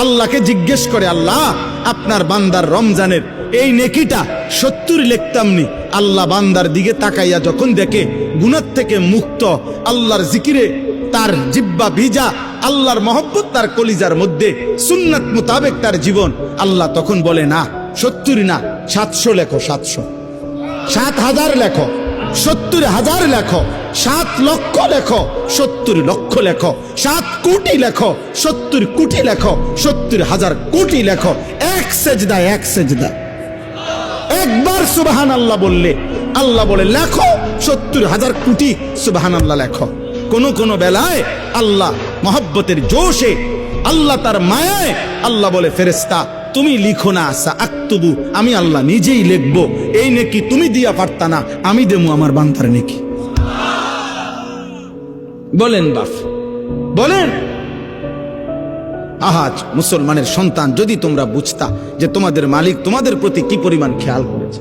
আল্লাহকে জিজ্ঞেস করে, আল্লাহ আপনার বান্দার রমজানের এই নেকিটা 70 লিখতাম নি। আল্লাহ বান্দার দিকে তাকাইয়া যখন দেখে গুনাহ থেকে মুক্ত, আল্লাহর জিকিরে তার জিহ্বা ভিজা, আল্লাহর মহব্বত তার কলিজার মধ্যে, সুন্নাত মোতাবেক তার জীবন, আল্লাহ তখন বলে না 70 না 700 লেখো, 700, 7,000 লেখো, 70,000 লেখো, 7 লক্ষ লেখো, 70 লক্ষ লেখো, 7 কোটি লেখো, 70 কোটি লেখো, 70,000 কোটি লেখো। এক সেজদা, এক সেজদা, একবার সুবহানাল্লাহ বললে আল্লাহ বলে লেখো 70,000 কোটি সুবহানাল্লাহ লেখো। কোন বেলায় আল্লাহ মহব্বতের জোশে, আল্লাহ তার মায়ায় আল্লাহ বলে, ফেরেশতা তুমি লিখো না, সাআকতুবু, আমি আল্লাহ নিজেই লিখবো। এই নেকি তুমি দিয়া পারতা না, আমি দেবো আমার বান্দার নেকি। বলেন বাপ, বলেন। আহাজ মুসলমানের সন্তান, যদি তোমরা বুঝতা যে তোমাদের মালিক তোমাদের প্রতি কি পরিমাণ খেয়াল করেছে।